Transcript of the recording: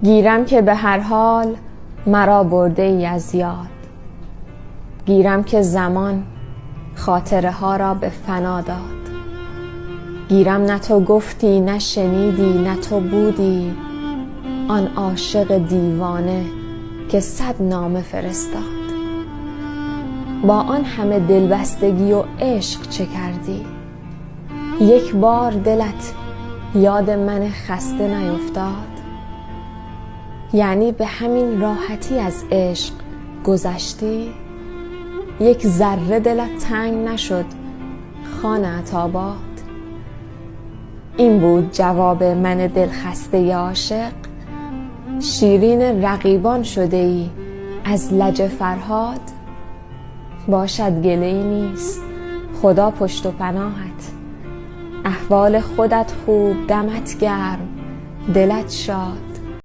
گیرم که به هر حال مرا برده ای از یاد، گیرم که زمان خاطره ها را به فنا داد. گیرم نه تو گفتی نه شنیدی نه تو بودی، آن عاشق دیوانه که 100 نامه فرستاد. با آن همه دلبستگی و عشق چه کردی؟ یک بار دلت یاد من خسته نیفتاد؟ یعنی به همین راحتی از عشق گذشتی؟ یک ذره دلت تنگ نشد خان عطاباد؟ این بود جواب من دلخسته عاشق؟ شیرین رقیبان شده ای از لج فرهاد؟ باشد گله‌ای نیست، خدا پشت و پناهت، احوال خودت خوب دمت گرم دلت شاد.